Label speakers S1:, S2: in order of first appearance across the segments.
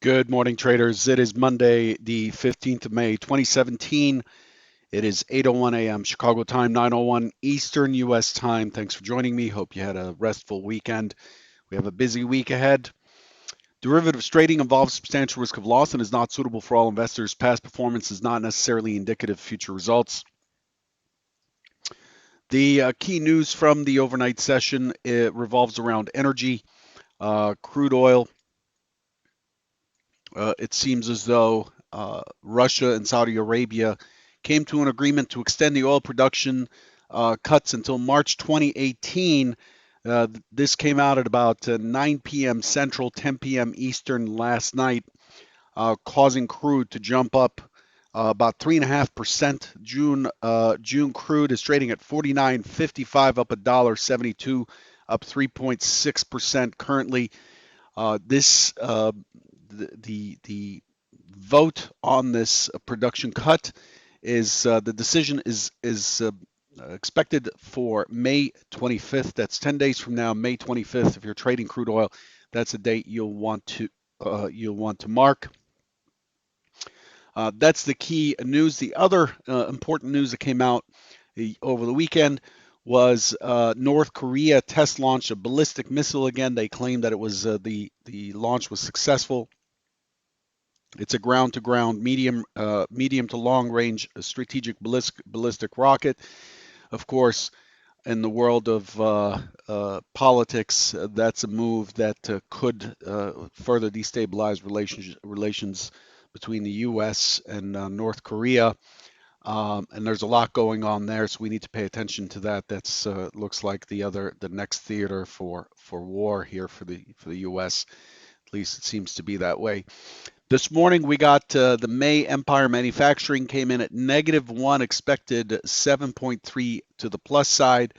S1: Good morning, traders. It is Monday, the 15th of May, 2017. It is 8:01 a.m. Chicago time, 9:01 Eastern U.S. time. Thanks for joining me. Hope you had a restful weekend. We have a busy week ahead. Derivatives trading involves substantial risk of loss and is not suitable for all investors. Past performance is not necessarily indicative of future results. The key news from the overnight session, it revolves around energy, crude oil. It seems as though Russia and Saudi Arabia came to an agreement to extend the oil production cuts until March 2018. This came out at about 9 p.m. Central, 10 p.m. Eastern last night, causing crude to jump up about 3.5%. June crude is trading at 49.55, up $1.72, up 3.6% currently. This the vote on this production cut is the decision is expected for May 25th. That's 10 days from now, May 25th. If you're trading crude oil, that's a date you'll want to mark. That's the key news. The other important news that came out over the weekend was North Korea test launched a ballistic missile again. They claimed that it was the launch was successful. It's a ground-to-ground medium to long-range strategic ballistic rocket. Of course, in the world of politics, that's a move that could further destabilize relations between the U.S. and North Korea. And there's a lot going on there, so we need to pay attention to that. That's looks like the next theater for war here for the U.S. At least it seems to be that way. This morning we got the May Empire Manufacturing came in at -1, expected 7.3 to the plus side.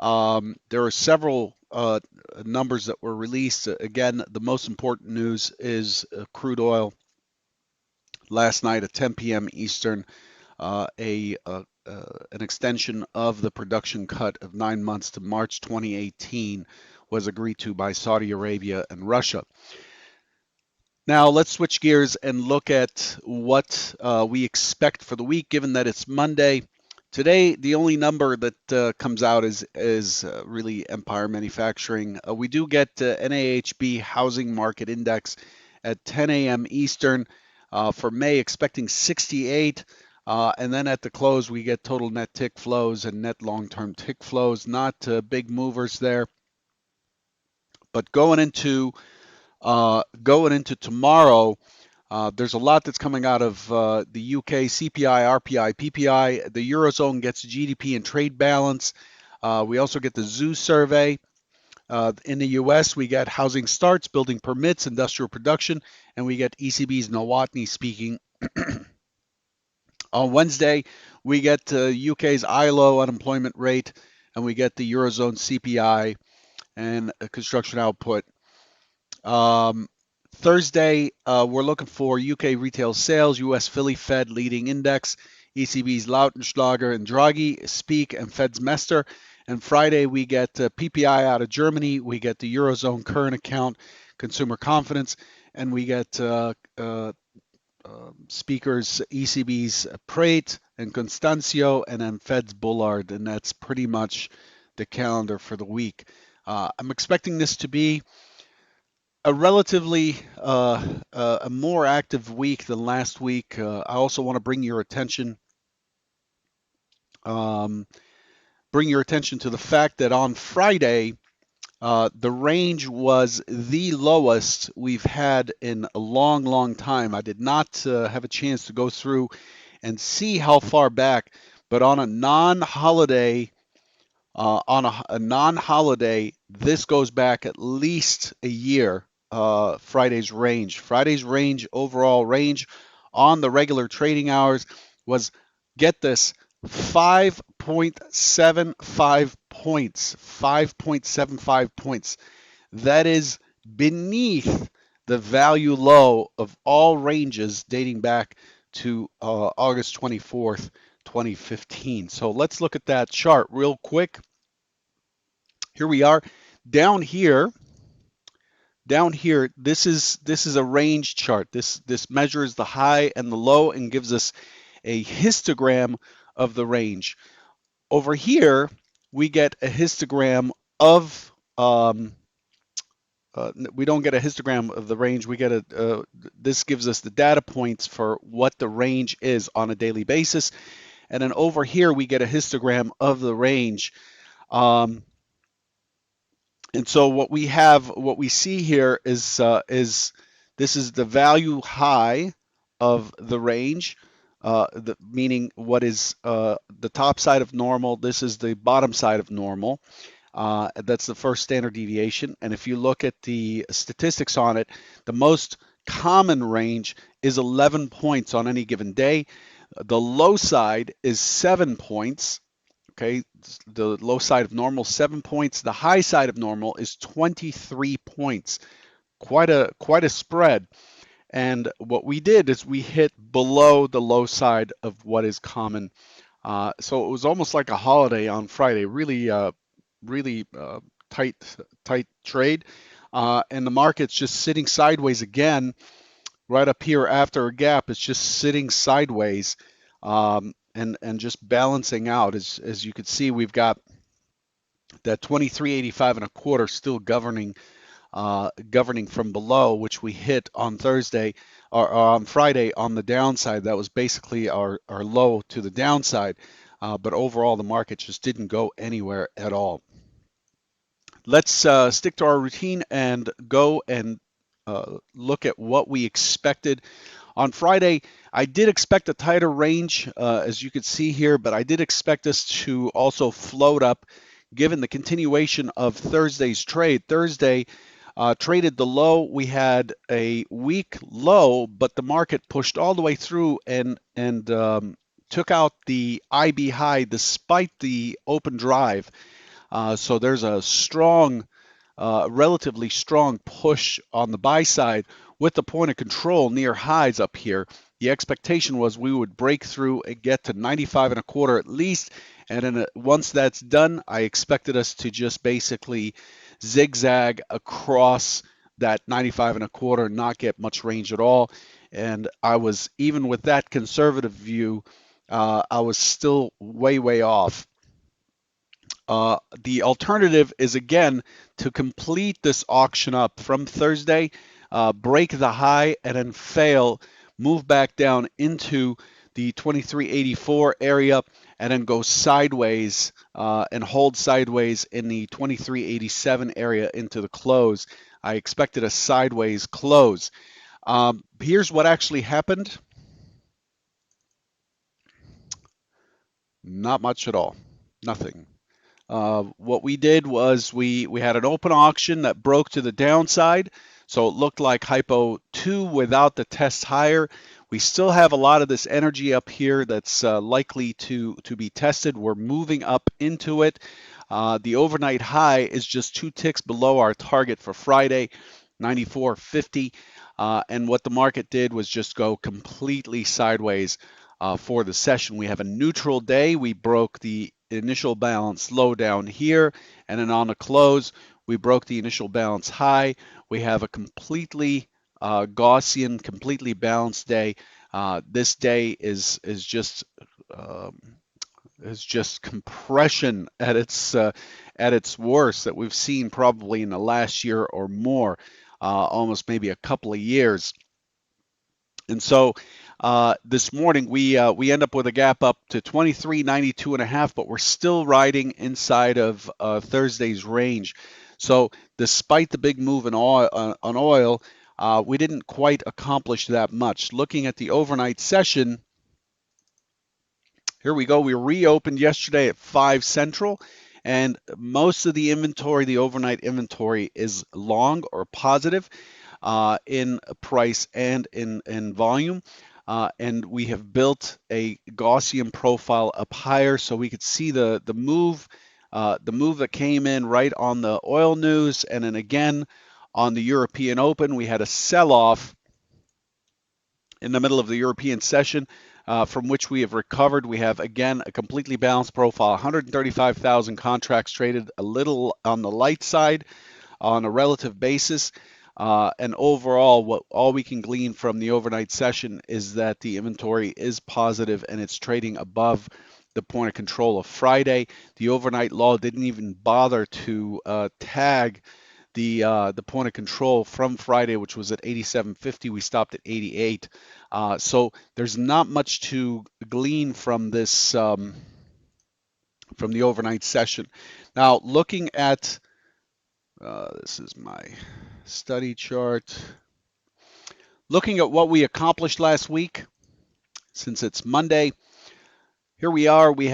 S1: There are several numbers that were released. Again, the most important news is crude oil. Last night at 10 p.m. Eastern, an extension of the production cut of 9 months to March 2018 was agreed to by Saudi Arabia and Russia. Now let's switch gears and look at what we expect for the week, given that it's Monday. Today, the only number that comes out is really Empire Manufacturing. We do get NAHB Housing Market Index at 10 a.m. Eastern for May, expecting 68. And then at the close, we get total net tick flows and net long-term tick flows. Not big movers there. But going into tomorrow, there's a lot that's coming out of the UK, CPI, RPI, PPI. The Eurozone gets GDP and trade balance. We also get the zoo survey. In the US, we get housing starts, building permits, industrial production, and we get ECB's Nowotny speaking. On Wednesday, we get UK's ILO unemployment rate, and we get the Eurozone CPI and construction output. Thursday, we're looking for UK retail sales, US Philly Fed leading index, ECB's Lautenschlager and Draghi speak, and Fed's Mester. And Friday, we get PPI out of Germany, we get the Eurozone current account, consumer confidence, and we get speakers ECB's Prate and Constancio, and then Fed's Bullard, and that's pretty much the calendar for the week. I'm expecting this to be a relatively a more active week than last week. I also want to bring your attention to the fact that on Friday, the range was the lowest we've had in a long, long time. I did not have a chance to go through and see how far back, but on a non-holiday, this goes back at least a year. Friday's range, overall range on the regular trading hours was, get this, 5.75 points. 5.75 points. That is beneath the value low of all ranges dating back to August 24th, 2015. So let's look at that chart real quick. Here we are. Down here, Down here, this is a range chart. This measures the high and the low and gives us a histogram of the range. Over here, we get a histogram of we don't get a histogram of the range. We get this gives us the data points for what the range is on a daily basis. And then over here, we get a histogram of the range. Um, and so what we see here is this is the value high of the range, meaning what is the top side of normal. This is the bottom side of normal. That's the first standard deviation. And if you look at the statistics on it, the most common range is 11 points on any given day. The low side is 7 points. Okay, the low side of normal, 7 points. The high side of normal is 23 points. Quite a spread. And what we did is we hit below the low side of what is common. So it was almost like a holiday on Friday. Really tight tight trade, and the market's just sitting sideways again right up here after a gap. It's just sitting sideways, and just balancing out. As you can see, we've got that 23.85 and a quarter still governing from below, which we hit on Thursday or on Friday on the downside. That was basically our low to the downside, but overall the market just didn't go anywhere at all. Let's stick to our routine and go and look at what we expected. On Friday, I did expect a tighter range, as you can see here, but I did expect us to also float up given the continuation of Thursday's trade. Thursday traded the low. We had a weak low, but the market pushed all the way through and took out the IB high despite the open drive. So there's a strong, relatively strong push on the buy side with the point of control near highs up here. The expectation was we would break through and get to 95 and a quarter at least. And then once that's done, I expected us to just basically zigzag across that 95 and a quarter, not get much range at all. And I was, even with that conservative view, I was still way off. The alternative is again to complete this auction up from Thursday, break the high and then fail, move back down into the 2384 area and then go sideways and hold sideways in the 2387 area into the close. I expected a sideways close. Here's what actually happened. Not much at all. Nothing. What we did was we had an open auction that broke to the downside, so it looked like hypo 2 without the test higher. We still have a lot of this energy up here that's likely to be tested. We're moving up into it. The overnight high is just 2 ticks below our target for Friday, 94.50. And what the market did was just go completely sideways for the session. We have a neutral day. We broke the initial balance low down here, and then on the close, we broke the initial balance high. We have a completely Gaussian, completely balanced day. This day is just compression at its worst that we've seen probably in the last year or more, almost maybe a couple of years. And so this morning we end up with a gap up to 23.92 and a half, but we're still riding inside of Thursday's range. So despite the big move in oil, we didn't quite accomplish that much. Looking at the overnight session, here we go. We reopened yesterday at 5 Central, and most of the inventory, the overnight inventory, is long or positive in price and in volume. And we have built a Gaussian profile up higher so we could see the move that came in right on the oil news, and then again on the European Open. We had a sell-off in the middle of the European session, from which we have recovered. We have, again, a completely balanced profile, 135,000 contracts traded, a little on the light side on a relative basis. And overall, what all we can glean from the overnight session is that the inventory is positive and it's trading above the point of control of Friday. The overnight low didn't even bother to tag the point of control from Friday, which was at 87.50. We stopped at 88. So there's not much to glean from this from the overnight session. Now, looking at this is my study chart. Looking at what we accomplished last week, since it's Monday, here we are. We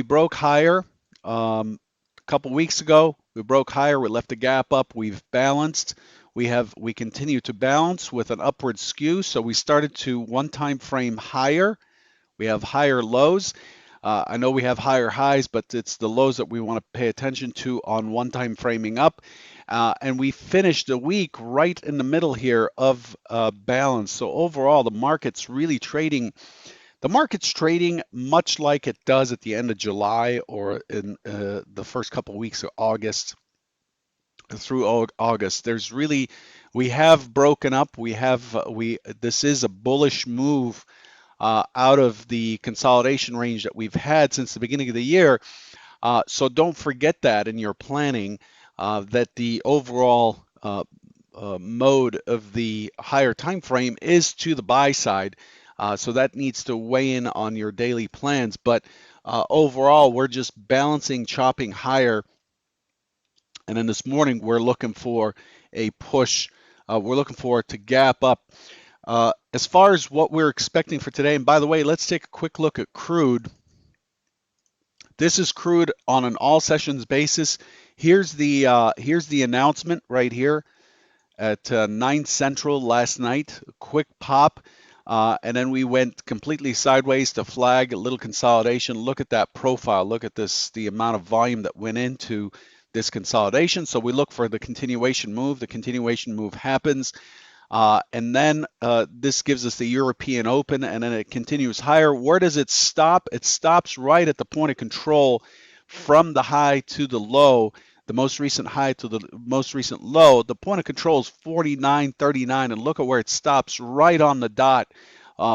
S1: broke higher a couple weeks ago. We broke higher. We left the gap up. We've balanced. We continue to balance with an upward skew. So we started to one time frame higher. We have higher lows. I know we have higher highs, but it's the lows that we want to pay attention to on one time framing up. And we finished the week right in the middle here of balance. So overall, the market's trading much like it does at the end of July or in the first couple of weeks of August through August. We have broken up. This is a bullish move out of the consolidation range that we've had since the beginning of the year. So don't forget that in your planning, that the overall mode of the higher time frame is to the buy side. So that needs to weigh in on your daily plans. But overall, we're just balancing, chopping higher. And then this morning, we're looking for a push. We're looking for it to gap up. As far as what we're expecting for today, and by the way, let's take a quick look at crude. This is crude on an all sessions basis. Here's the announcement right here at 9 Central last night. A quick pop, and then we went completely sideways to flag a little consolidation. Look at that profile. Look at this, the amount of volume that went into this consolidation. So we look for the continuation move. The continuation move happens. And then this gives us the European Open, and then it continues higher. Where does it stop? It stops right at the point of control from the high to the low, the most recent high to the most recent low. The point of control is 49.39, and look at where it stops right on the dot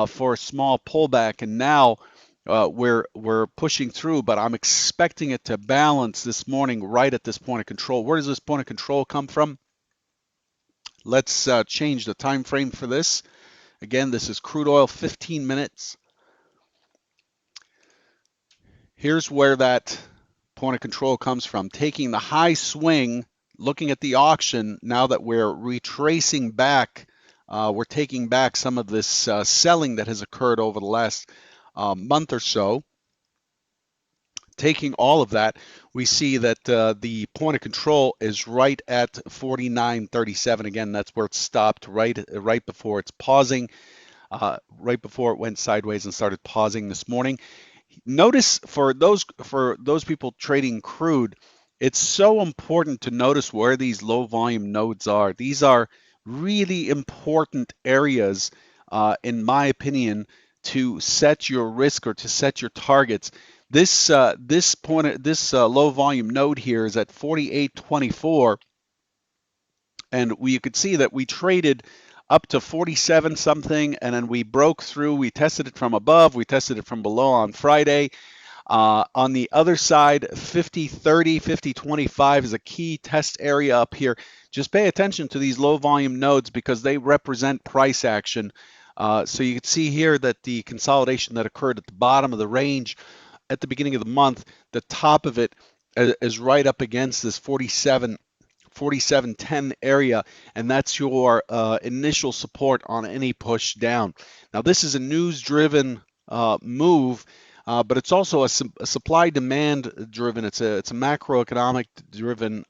S1: for a small pullback. And now we're pushing through, but I'm expecting it to balance this morning right at this point of control. Where does this point of control come from? Let's change the time frame for this. Again, this is crude oil, 15 minutes. Here's where that point of control comes from. Taking the high swing, looking at the auction, now that we're retracing back, we're taking back some of this selling that has occurred over the last month or so. Taking all of that, we see that the point of control is right at 49.37. Again, that's where it stopped right before it's pausing, right before it went sideways and started pausing this morning. Notice for those people trading crude, it's so important to notice where these low volume nodes are. These are really important areas, in my opinion, to set your risk or to set your targets. This low volume node here is at 48.24, and you could see that we traded up to 47 something, and then we broke through. We tested it from above, we tested it from below on Friday. On the other side, 50.30, 50.25 is a key test area up here. Just pay attention to these low volume nodes because they represent price action. So you can see here that the consolidation that occurred at the bottom of the range at the beginning of the month, the top of it is right up against this 47.10 area, and that's your initial support on any push down. Now, this is a news-driven move, but it's also a supply-demand driven. It's a macroeconomic driven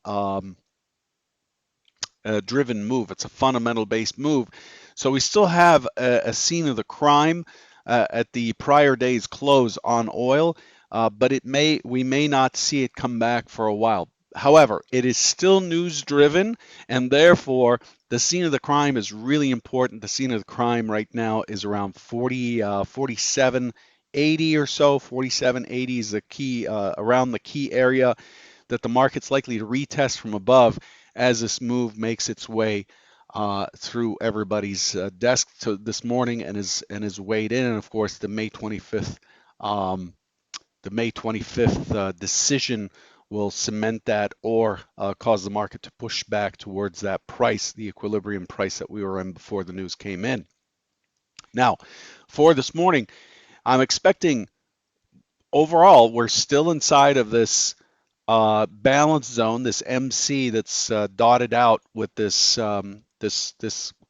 S1: driven move. It's a fundamental-based move. So we still have a scene of the crime at the prior day's close on oil, but we may not see it come back for a while. However, it is still news driven, and therefore the scene of the crime is really important. The scene of the crime right now is around 47.80 or so. 47.80 is the key, around the key area that the market's likely to retest from above. as this move makes its way through everybody's desk this morning and is weighed in. And of course, um, the May 25th decision will cement that or cause the market to push back towards that price, the equilibrium price that we were in before the news came in. Now, for this morning, I'm expecting overall we're still inside of this balance zone, this MC that's dotted out with this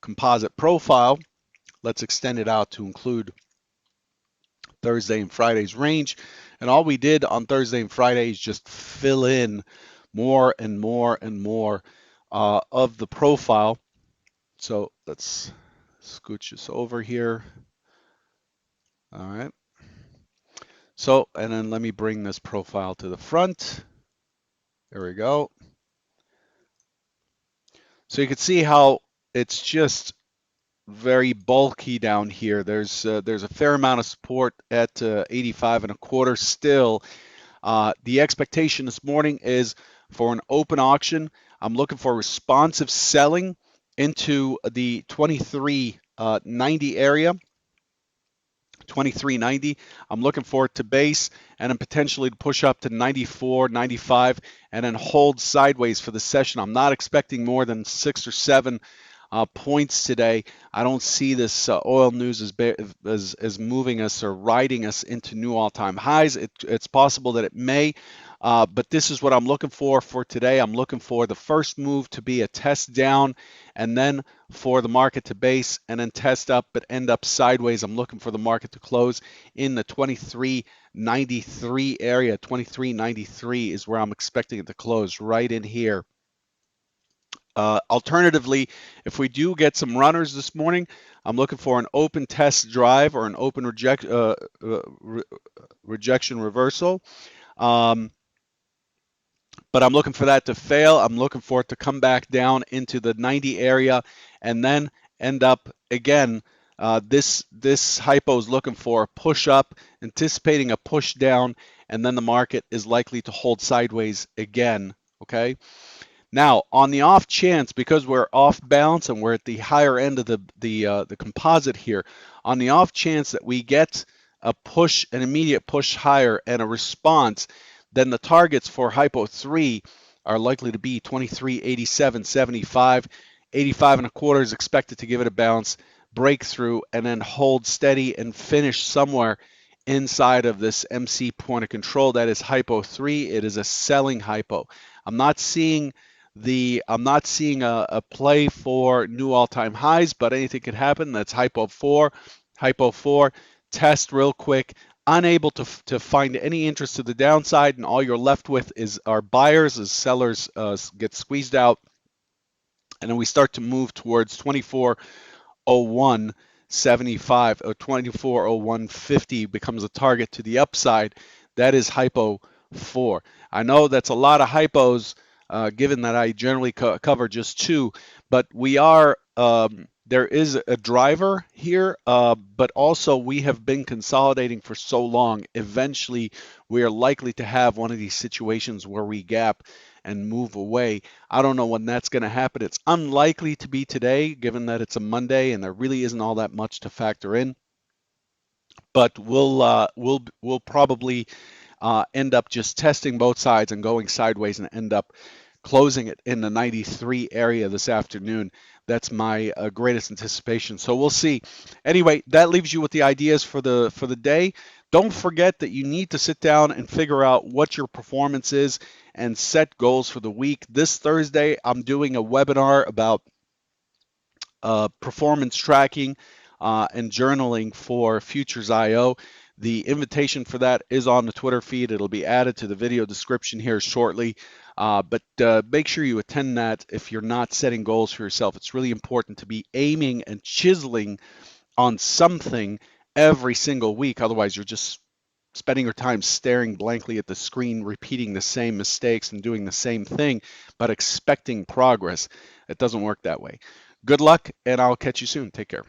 S1: composite profile. Let's extend it out to include Thursday and Friday's range. And all we did on Thursday and Friday is just fill in more and more and more of the profile. So let's scooch this over here. All right. So, and then let me bring this profile to the front. There we go. So you can see how it's just very bulky down here. There's a fair amount of support at 85 and a quarter still. The expectation this morning is for an open auction. I'm looking for responsive selling into the 2390 area. 2390. I'm looking for it to base and then potentially to push up to 94, 95, and then hold sideways for the session. I'm not expecting more than 6 or 7 points today. I don't see this oil news as moving us or riding us into new all-time highs. It's possible that it may, but this is what I'm looking for today. I'm looking for the first move to be a test down and then for the market to base and then test up but end up sideways. I'm looking for the market to close in the 2393 area. 2393 is where I'm expecting it to close, right in here. Alternatively, if we do get some runners this morning, I'm looking for an open test drive or an open rejection reversal. But I'm looking for that to fail. I'm looking for it to come back down into the 90 area and then end up again. This hypo is looking for a push up, anticipating a push down, and then the market is likely to hold sideways again. Okay. Now, on the off chance, because we're off balance and we're at the higher end of the composite here, on the off chance that we get a push, an immediate push higher and a response, then the targets for hypo 3 are likely to be 23, 87, 75, 85 and a quarter is expected to give it a bounce, breakthrough, and then hold steady and finish somewhere inside of this MC point of control. That is hypo 3. It is a selling hypo. I'm not seeing a play for new all-time highs, but anything could happen. That's hypo 4. Hypo 4, test real quick, unable to find any interest to the downside, and all you're left with are buyers as sellers get squeezed out. And then we start to move towards 2401.75 or 2401.50 becomes a target to the upside. That is hypo 4. I know that's a lot of hypos, given that I generally cover just 2, but we are there is a driver here, but also we have been consolidating for so long. Eventually, we are likely to have one of these situations where we gap and move away. I don't know when that's going to happen. It's unlikely to be today, given that it's a Monday and there really isn't all that much to factor in. But we'll probably end up just testing both sides and going sideways and end up closing it in the 93 area this afternoon. That's my greatest anticipation. So we'll see. Anyway, that leaves you with the ideas for the day. Don't forget that you need to sit down and figure out what your performance is and set goals for the week. This Thursday, I'm doing a webinar about performance tracking and journaling for Futures IO. The invitation for that is on the Twitter feed. It'll be added to the video description here shortly. But make sure you attend that if you're not setting goals for yourself. It's really important to be aiming and chiseling on something every single week. Otherwise, you're just spending your time staring blankly at the screen, repeating the same mistakes and doing the same thing, but expecting progress. It doesn't work that way. Good luck, and I'll catch you soon. Take care.